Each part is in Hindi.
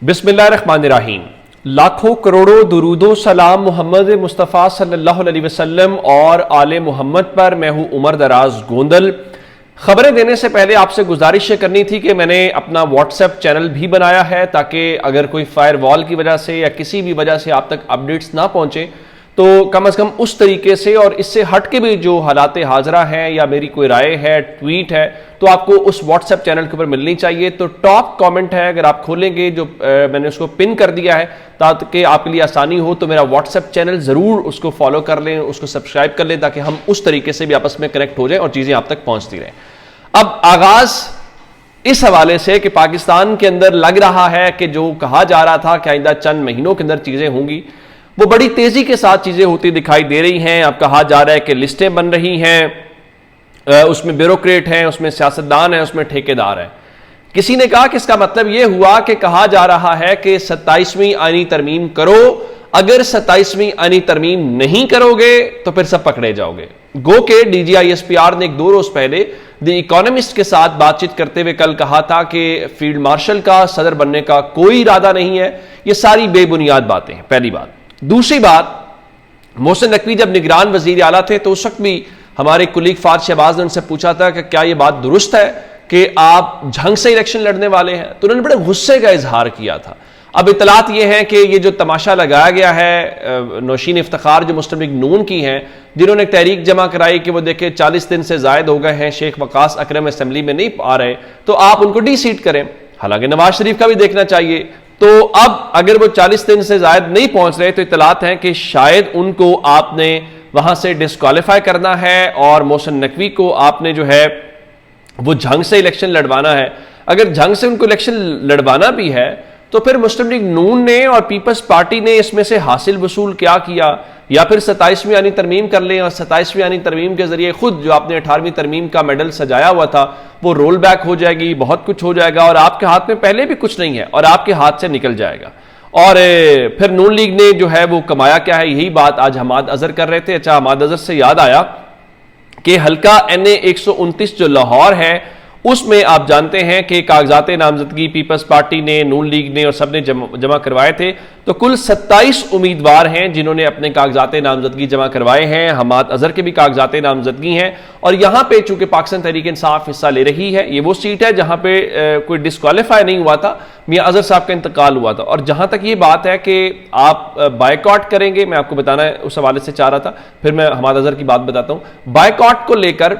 बिस्मिल्लाहिर्रहमानिर्रहीम। लाखों करोड़ों दुरूदो सलाम मोहम्मद मुस्तफ़ा सल्लल्लाहु अलैहि वसल्लम और आले मोहम्मद पर। मैं हूं उमर दराज गोंदल। खबरें देने से पहले आपसे गुजारिश करनी थी कि मैंने अपना व्हाट्सएप चैनल भी बनाया है ताकि अगर कोई फायरवॉल की वजह से या किसी भी वजह से आप तक अपडेट्स ना पहुंचे तो कम से कम उस तरीके से और इससे हट के भी जो हालात हाजरा हैं या मेरी कोई राय है, ट्वीट है, तो आपको उस व्हाट्सएप चैनल के ऊपर मिलनी चाहिए। तो टॉप कमेंट है, अगर आप खोलेंगे जो मैंने उसको पिन कर दिया है ताकि आपके लिए आसानी हो, तो मेरा व्हाट्सएप चैनल जरूर उसको फॉलो कर लें, उसको सब्सक्राइब कर लें ताकि हम उस तरीके से भी आपस में कनेक्ट हो जाए और चीजें आप तक पहुंचती रहें। अब आगाज इस हवाले से कि पाकिस्तान के अंदर लग रहा है कि जो कहा जा रहा था कि आइंदा चंद महीनों के अंदर चीजें होंगी, वो बड़ी तेजी के साथ चीजें होती दिखाई दे रही हैं। अब कहा जा रहा है कि लिस्टें बन रही हैं, उसमें ब्यूरोक्रेट हैं, उसमें सियासतदान है, उसमें ठेकेदार है। किसी ने कहा कि इसका मतलब यह हुआ कि कहा जा रहा है कि 27वीं आईनी तरमीम करो, अगर 27वीं आईनी तरमीम नहीं करोगे तो फिर सब पकड़े जाओगे। गो के DGISPR ने 2 रोज पहले द इकोनॉमिस्ट के साथ बातचीत करते हुए कल कहा था कि फील्ड मार्शल का सदर बनने का कोई इरादा नहीं है। ये सारी बेबुनियाद बातें हैं, पहली बात। दूसरी बात, मोहसिन नकवी जब निगरान वजीर आला थे तो उस वक्त भी हमारे कुलीग फाज शहबाज ने उनसे पूछा था कि क्या यह बात दुरुस्त है कि आप झंग से इलेक्शन लड़ने वाले हैं, तो उन्होंने बड़े गुस्से का इजहार किया था। अब इतलात यह है कि ये जो तमाशा लगाया गया है नौशीन इफ्तिखार जो मुस्लिम लीग नून की हैं, जिन्होंने एक तहरीक जमा कराई कि वो देखे 40 दिन से जायद हो गए हैं, शेख वकास अकरम असेंबली में नहीं आ रहे, तो आप उनको डी सीट करें। हालांकि नवाज शरीफ का भी देखना चाहिए। तो अब अगर वो 40 दिन से ज्यादा नहीं पहुंच रहे तो इतलात हैं कि शायद उनको आपने वहां से डिस्क्वालीफाई करना है और मोहसिन नकवी को आपने जो है वो झंग से इलेक्शन लड़वाना है। अगर झंग से उनको इलेक्शन लड़वाना भी है तो फिर मुस्लिम लीग नून ने और पीपल्स पार्टी ने इसमें से हासिल वसूल क्या किया, या फिर 27वीं आनी तरमीम कर लें और 27वीं आनी तरमीम के जरिए खुद जो आपने 18वीं तरमीम का मेडल सजाया हुआ था वो रोल बैक हो जाएगी, बहुत कुछ हो जाएगा और आपके हाथ में पहले भी कुछ नहीं है और आपके हाथ से निकल जाएगा। और फिर नून लीग ने जो है वो कमाया क्या है, यही बात आज हमाद अजहर कर रहे थे। अच्छा, हमाद अजहर से याद आया कि हल्का NA 129 जो लाहौर है उसमें आप जानते हैं कि कागजात नामजदगी पीपल्स पार्टी ने, नून लीग ने और सब ने जमा करवाए थे। तो कुल 27 उम्मीदवार हैं जिन्होंने अपने कागजात नामजदगी जमा करवाए हैं। हमाद अजहर के भी कागजात नामजदगी हैं और यहां पे चूंकि पाकिस्तान तहरीक इंसाफ हिस्सा ले रही है, ये वो सीट है जहां पे कोई डिस्क्वालीफाई नहीं हुआ था, मियां अजहर साहब का इंतकाल हुआ था। और जहां तक ये बात है कि आप बायकॉट करेंगे, मैं आपको बताना है उस हवाले से चाह रहा था, फिर मैं हमाद अजहर की बात बताता हूं। बायकॉट को लेकर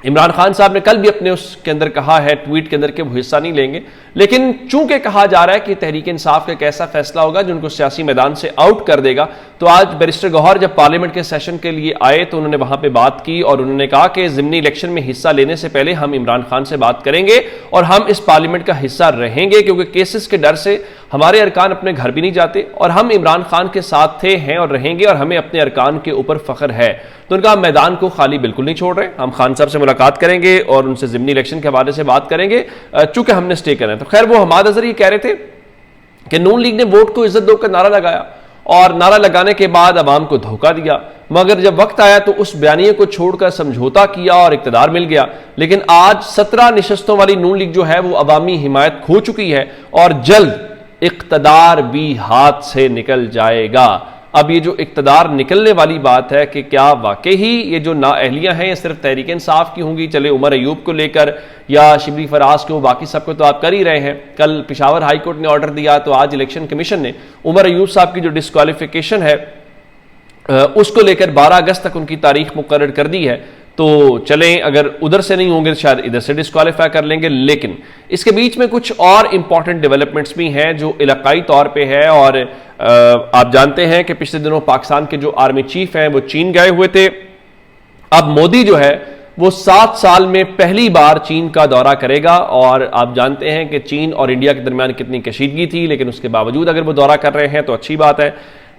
इमरान खान साहब ने कल भी अपने उसके अंदर कहा है, ट्वीट के अंदर, कि वो हिस्सा नहीं लेंगे। लेकिन चूंकि कहा जा रहा है कि तहरीक इंसाफ का एक ऐसा फैसला होगा जो उनको सियासी मैदान से आउट कर देगा, तो आज बैरिस्टर गौहर जब पार्लियामेंट के सेशन के लिए आए तो उन्होंने वहां पे बात की और उन्होंने कहा कि ज़िमनी इलेक्शन में हिस्सा लेने से पहले हम इमरान खान से बात करेंगे और हम इस पार्लियामेंट का हिस्सा रहेंगे, क्योंकि केसेस के डर से हमारे अरकान अपने घर भी नहीं जाते और हम इमरान खान के साथ थे, हैं और रहेंगे और हमें अपने अरकान के ऊपर फख्र है। तो उनका मैदान को खाली बिल्कुल नहीं छोड़ रहे। हम खान साहब से मुलाकात करेंगे और उनसे ज़िमनी इलेक्शन के हवाले से बात करेंगे चूंकि हमने स्टे करना है। तो खैर, वो हमाद अजहर ये कह रहे थे कि नून लीग ने वोट को इज्जत दो का नारा लगाया और नारा लगाने के बाद अवाम को धोखा दिया, मगर जब वक्त आया तो उस बयानिए को छोड़कर समझौता किया और इक्तदार मिल गया। लेकिन आज 17 निशस्तों वाली नून लीग जो है वो अवामी हिमायत खो चुकी है और जल्द इक्तदार भी हाथ से निकल जाएगा। अब ये जो इक्तदार निकलने वाली बात है कि क्या वाकई ही ये जो नाअहलियां हैं ये सिर्फ तहरीक इंसाफ की होंगी, चले उमर अयूब को लेकर या शिबली फराज को, बाकी सबको तो आप कर ही रहे हैं। कल पेशावर हाई कोर्ट ने ऑर्डर दिया तो आज इलेक्शन कमीशन ने उमर अयूब साहब की जो डिस्क्वालिफिकेशन है उसको लेकर 12 अगस्त तक उनकी तारीख मुकर्रर कर दी है। तो चलें, अगर उधर से नहीं होंगे तो शायद इधर से डिस्क्वालीफाई कर लेंगे। लेकिन इसके बीच में कुछ और इंपॉर्टेंट डेवलपमेंट्स भी हैं जो इलाकाई तौर पे है। और आप जानते हैं कि पिछले दिनों पाकिस्तान के जो आर्मी चीफ हैं वो चीन गए हुए थे। अब मोदी जो है वो 7 साल में पहली बार चीन का दौरा करेगा और आप जानते हैं कि चीन और इंडिया के दरमियान कितनी कशीदगी थी, लेकिन उसके बावजूद अगर वो दौरा कर रहे हैं तो अच्छी बात है।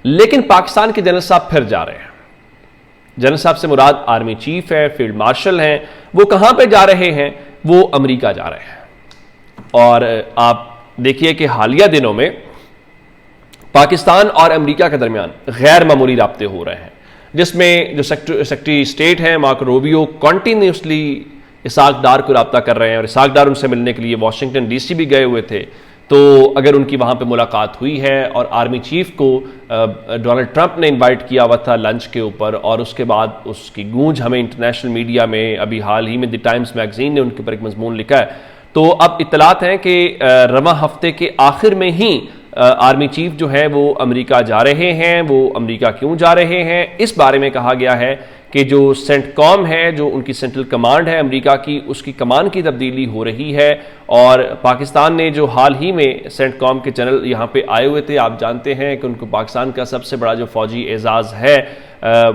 लेकिन पाकिस्तान के जनरल साहब फिर जा रहे हैं। जनरल साहब से मुराद आर्मी चीफ है, फील्ड मार्शल हैं। वो कहां पे जा रहे हैं? वो अमेरिका जा रहे हैं। और आप देखिए कि हालिया दिनों में पाकिस्तान और अमेरिका के दरमियान गैर मामूली राब्ते हो रहे हैं, जिसमें जो सेक्रेटरी स्टेट हैं मार्को रूबियो कॉन्टिन्यूसली इसाक डार को रब्ता कर रहे हैं और इसाक डार उनसे मिलने के लिए वाशिंगटन DC भी गए हुए थे। तो अगर उनकी वहाँ पे मुलाकात हुई है और आर्मी चीफ को डोनाल्ड ट्रंप ने इनवाइट किया हुआ था लंच के ऊपर, और उसके बाद उसकी गूंज हमें इंटरनेशनल मीडिया में, अभी हाल ही में द टाइम्स मैगजीन ने उनके ऊपर एक मजमून लिखा है, तो अब इत्तलात हैं कि रवां हफ्ते के आखिर में ही आर्मी चीफ जो है वो अमेरिका जा रहे हैं। वो अमेरिका क्यों जा रहे हैं, इस बारे में कहा गया है कि जो सेंटकॉम है, जो उनकी सेंट्रल कमांड है अमेरिका की, उसकी कमान की तब्दीली हो रही है। और पाकिस्तान ने जो हाल ही में सेंटकॉम के जनरल यहाँ पे आए हुए थे, आप जानते हैं कि उनको पाकिस्तान का सबसे बड़ा जो फौजी एजाज़ है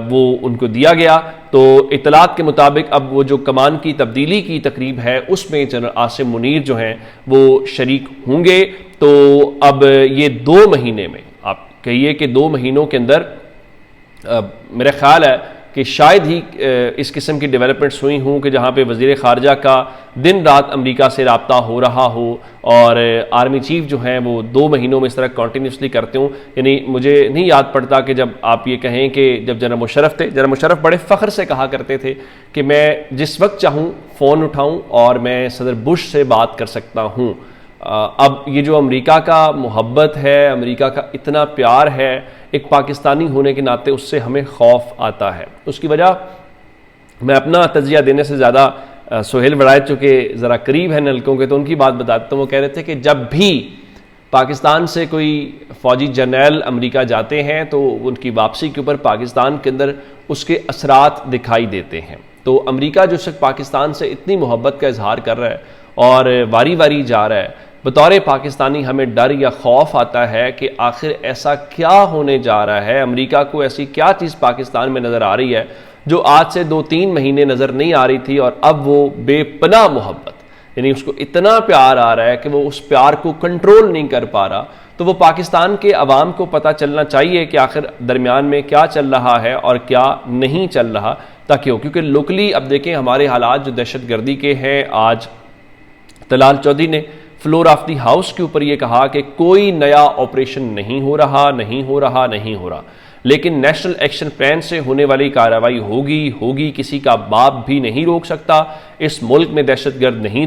वो उनको दिया गया। तो इत्तलात के मुताबिक अब वो जो कमान की तब्दीली की तकरीब है उसमें जनरल आसिम मुनीर जो हैं वो शरीक होंगे। तो अब ये 2 महीने में, आप कहिए कि 2 महीनों के अंदर मेरा ख्याल है कि शायद ही इस किस्म की डेवलपमेंट्स हुई हों कि जहाँ पे वज़ीर ख़ारजा का दिन रात अमेरिका से रब्ता हो रहा हो और आर्मी चीफ जो हैं वो 2 महीनों में इस तरह कॉन्टीन्यूसली करते हों। यानी मुझे नहीं याद पड़ता कि जब आप ये कहें कि जब जनरल मुशर्रफ थे, जनरल मुशर्रफ बड़े फ़ख्र से कहा करते थे कि मैं जिस वक्त चाहूँ फ़ोन उठाऊँ और मैं सदर बुश से बात कर सकता हूँ। अब ये जो अमेरिका का मोहब्बत है, अमेरिका का इतना प्यार है, एक पाकिस्तानी होने के नाते उससे हमें खौफ आता है। उसकी वजह मैं अपना तजिया देने से ज़्यादा सोहेल वड़ायत चूँकि ज़रा करीब है नलकों के, तो उनकी बात बताता हूँ। वो कह रहे थे कि जब भी पाकिस्तान से कोई फ़ौजी जर्नल अमेरिका जाते हैं तो उनकी वापसी के ऊपर पाकिस्तान के अंदर उसके असरात दिखाई देते हैं। तो अमेरिका जो शख्स पाकिस्तान से इतनी मोहब्बत का इजहार कर रहा है और वारी वारी जा रहा है, बतौर पाकिस्तानी हमें डर या खौफ आता है कि आखिर ऐसा क्या होने जा रहा है, अमेरिका को ऐसी क्या चीज़ पाकिस्तान में नज़र आ रही है जो आज से 2-3 महीने नज़र नहीं आ रही थी, और अब वो बेपनाह मोहब्बत, यानी उसको इतना प्यार आ रहा है कि वो उस प्यार को कंट्रोल नहीं कर पा रहा। तो वो पाकिस्तान के अवाम को पता चलना चाहिए कि आखिर दरमियान में क्या चल रहा है और क्या नहीं चल रहा, ताकि हो, क्योंकि लोकली अब देखें हमारे हालात जो दहशत गर्दी के हैं। आज तलाल चौधरी ने फ्लोर ऑफ दी हाउस के ऊपर ये कहा कि कोई नया ऑपरेशन नहीं हो रहा, लेकिन नेशनल एक्शन प्लान से होने वाली कार्रवाई होगी, किसी का बाप भी नहीं रोक सकता। इस मुल्क में दहशतगर्द नहीं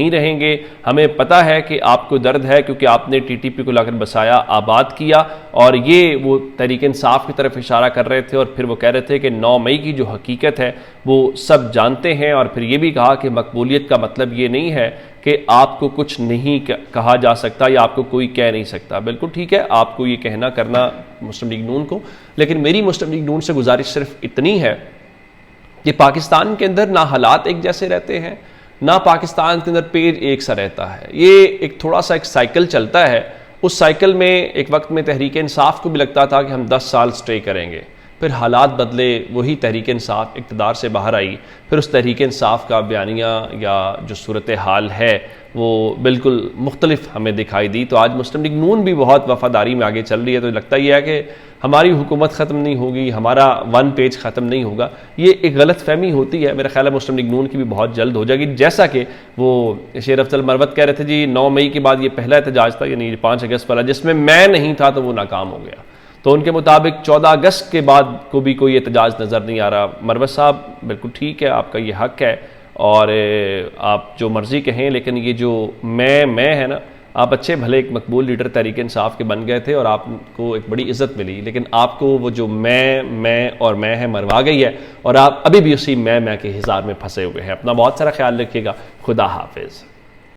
रहेंगे। हमें पता है कि आपको दर्द है क्योंकि आपने टीटीपी को लाकर बसाया, आबाद किया, और ये वो तहरीक इंसाफ की तरफ इशारा कर रहे थे। और फिर वो कह रहे थे कि 9 मई की जो हकीकत है वो सब जानते हैं। और फिर ये भी कहा कि मकबूलियत का मतलब ये नहीं है कि आपको कुछ नहीं कहा जा सकता या आपको कोई कह नहीं सकता। बिल्कुल ठीक है आपको ये कहना करना मुस्लिम लीग नून को, लेकिन मेरी मुस्लिम लीग नून से गुजारिश सिर्फ इतनी है कि पाकिस्तान के अंदर ना हालात एक जैसे रहते हैं, ना पाकिस्तान के अंदर पेज एक सा रहता है। ये एक थोड़ा सा एक साइकिल चलता है। उस साइकिल में एक वक्त में तहरीक इंसाफ को भी लगता था कि हम 10 साल स्टे करेंगे, फिर हालात बदले, वही तहरीक इंसाफ इक़्तिदार से बाहर आई, फिर उस तहरीक इंसाफ का बयानिया या जो सूरत हाल है वो बिल्कुल मुख्तलिफ हमें दिखाई दी। तो आज मुस्लिम लीग नून भी बहुत वफादारी में आगे चल रही है। तो लगता ही है कि हमारी हुकूमत ख़त्म नहीं होगी, हमारा 1 पेज ख़त्म नहीं होगा। ये एक गलत फहमी होती है। मेरा ख्याल है मुस्लिम लीग नून की भी बहुत जल्द हो जाएगी। जैसा कि वो शेर अफजल मरवत कह रहे थे जी, 9 मई के बाद ये पहला एहतजाज था, यानी 5 अगस्त वाला, जिसमें मैं नहीं था तो वो नाकाम हो गया। तो उनके मुताबिक 14 अगस्त के बाद को भी कोई एहतजाज नज़र नहीं आ रहा। मरवत साहब बिल्कुल ठीक है, आपका ये हक़ है और आप जो मर्ज़ी कहें, लेकिन ये जो मैं है ना, आप अच्छे भले एक मकबूल लीडर तहरीक इंसाफ के बन गए थे और आपको एक बड़ी इज़्ज़त मिली, लेकिन आपको वो जो मैं है मरवा गई है, और आप अभी भी उसी मैं के हिसार में फंसे हुए हैं। अपना बहुत सारा ख्याल रखिएगा। खुदा हाफिज़।